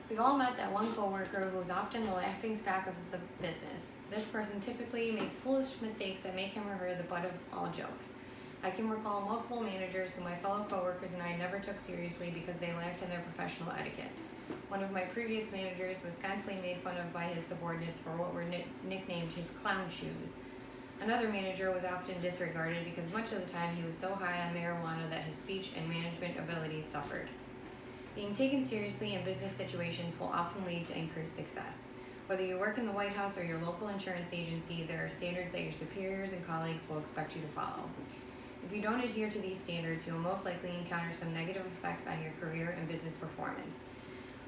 We've all met that one coworker who is often the laughingstock of the business. This person typically makes foolish mistakes that make him or her the butt of all jokes. I can recall multiple managers who my fellow coworkers and I never took seriously because they lacked in their professional etiquette. One of my previous managers was constantly made fun of by his subordinates for what were nicknamed his clown shoes. Another manager was often disregarded because much of the time he was so high on marijuana that his speech and management abilities suffered. Being taken seriously in business situations will often lead to increased success. Whether you work in the White House or your local insurance agency, there are standards that your superiors and colleagues will expect you to follow. If you don't adhere to these standards, you will most likely encounter some negative effects on your career and business performance.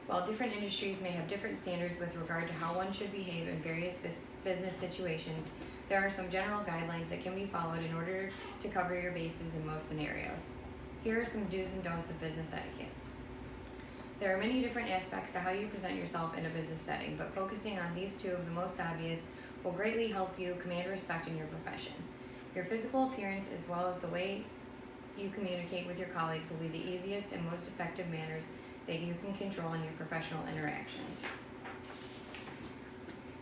While different industries may have different standards with regard to how one should behave in various business situations, there are some general guidelines that can be followed in order to cover your bases in most scenarios. Here are some do's and don'ts of business etiquette. There are many different aspects to how you present yourself in a business setting, but focusing on these two of the most obvious will greatly help you command respect in your profession. Your physical appearance, as well as the way you communicate with your colleagues, will be the easiest and most effective manners that you can control in your professional interactions.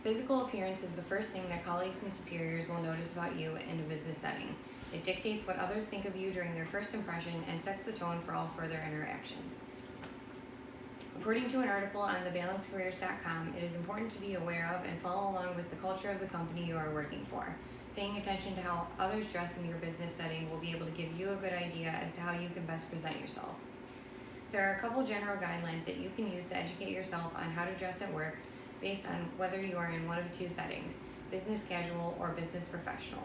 Physical appearance is the first thing that colleagues and superiors will notice about you in a business setting. It dictates what others think of you during their first impression and sets the tone for all further interactions. According to an article on thebalancedcareers.com, it is important to be aware of and follow along with the culture of the company you are working for. Paying attention to how others dress in your business setting will be able to give you a good idea as to how you can best present yourself. There are a couple general guidelines that you can use to educate yourself on how to dress at work based on whether you are in one of two settings, business casual or business professional.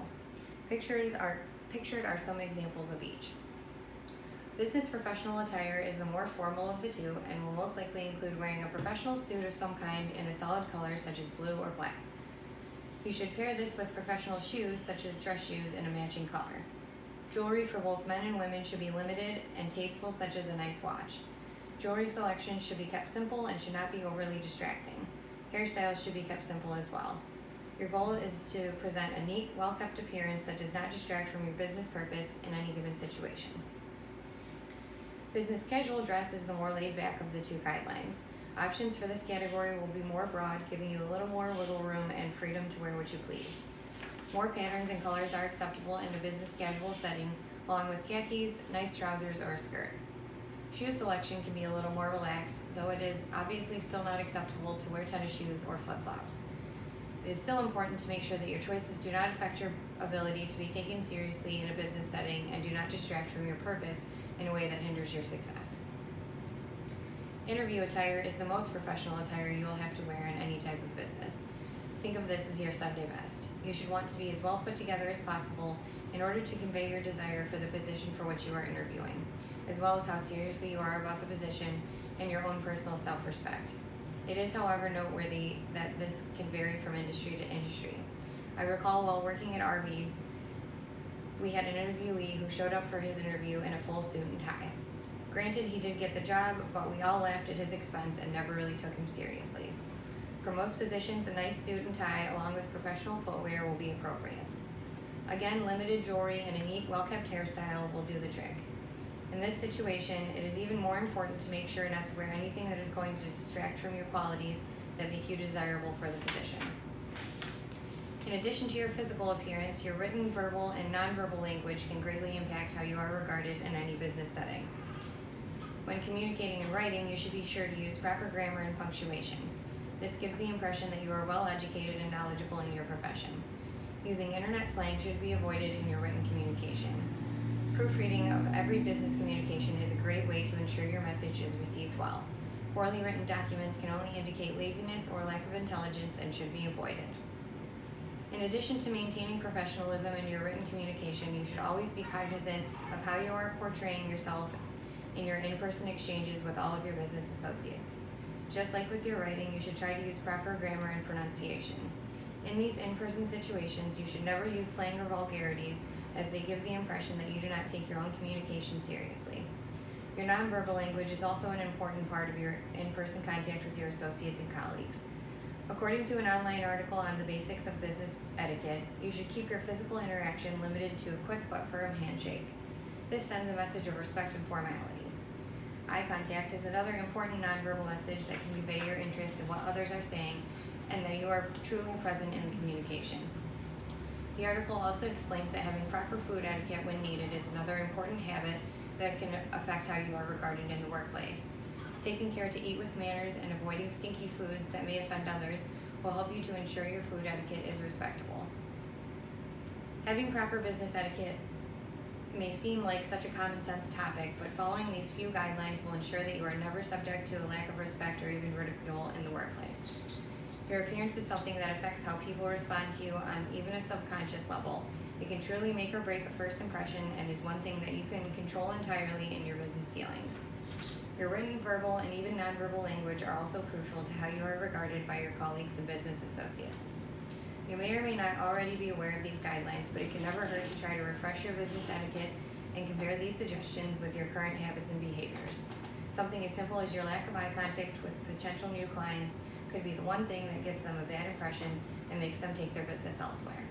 Pictured are some examples of each. Business professional attire is the more formal of the two and will most likely include wearing a professional suit of some kind in a solid color such as blue or black. You should pair this with professional shoes such as dress shoes in a matching color. Jewelry for both men and women should be limited and tasteful, such as a nice watch. Jewelry selection should be kept simple and should not be overly distracting. Hairstyles should be kept simple as well. Your goal is to present a neat, well-kept appearance that does not distract from your business purpose in any given situation. Business casual dress is the more laid back of the two guidelines. Options for this category will be more broad, giving you a little more wiggle room and freedom to wear what you please. More patterns and colors are acceptable in a business casual setting, along with khakis, nice trousers, or a skirt. Shoe selection can be a little more relaxed, though it is obviously still not acceptable to wear tennis shoes or flip-flops. It is still important to make sure that your choices do not affect your ability to be taken seriously in a business setting and do not distract from your purpose in a way that hinders your success. Interview attire is the most professional attire you will have to wear in any type of business. Think of this as your Sunday best. You should want to be as well put together as possible in order to convey your desire for the position for which you are interviewing, as well as how seriously you are about the position and your own personal self-respect. It is, however, noteworthy that this can vary from industry to industry. I recall while working at Arby's, we had an interviewee who showed up for his interview in a full suit and tie. Granted, he did get the job, but we all laughed at his expense and never really took him seriously. For most positions, a nice suit and tie along with professional footwear will be appropriate. Again, limited jewelry and a neat, well-kept hairstyle will do the trick. In this situation, it is even more important to make sure not to wear anything that is going to distract from your qualities that make you desirable for the position. In addition to your physical appearance, your written, verbal, and nonverbal language can greatly impact how you are regarded in any business setting. When communicating and writing, you should be sure to use proper grammar and punctuation. This gives the impression that you are well educated and knowledgeable in your profession. Using internet slang should be avoided in your written communication. Proofreading of every business communication is a great way to ensure your message is received well. Poorly written documents can only indicate laziness or lack of intelligence and should be avoided. In addition to maintaining professionalism in your written communication, you should always be cognizant of how you are portraying yourself in your in-person exchanges with all of your business associates. Just like with your writing, you should try to use proper grammar and pronunciation. In these in-person situations, you should never use slang or vulgarities, as they give the impression that you do not take your own communication seriously. Your nonverbal language is also an important part of your in-person contact with your associates and colleagues. According to an online article on the basics of business etiquette, you should keep your physical interaction limited to a quick but firm handshake. This sends a message of respect and formality. eye contact is another important nonverbal message that can convey your interest in what others are saying and that you are truly present in the communication. The article also explains that having proper food etiquette when needed is another important habit that can affect how you are regarded in the workplace. Taking care to eat with manners and avoiding stinky foods that may offend others will help you to ensure your food etiquette is respectable. Having proper business etiquette may seem like such a common sense topic, but following these few guidelines will ensure that you are never subject to a lack of respect or even ridicule in the workplace. Your appearance is something that affects how people respond to you on even a subconscious level. It can truly make or break a first impression and is one thing that you can control entirely in your business dealings. Your written, verbal, and even nonverbal language are also crucial to how you are regarded by your colleagues and business associates. You may or may not already be aware of these guidelines, but it can never hurt to try to refresh your business etiquette and compare these suggestions with your current habits and behaviors. Something as simple as your lack of eye contact with potential new clients could be the one thing that gives them a bad impression and makes them take their business elsewhere.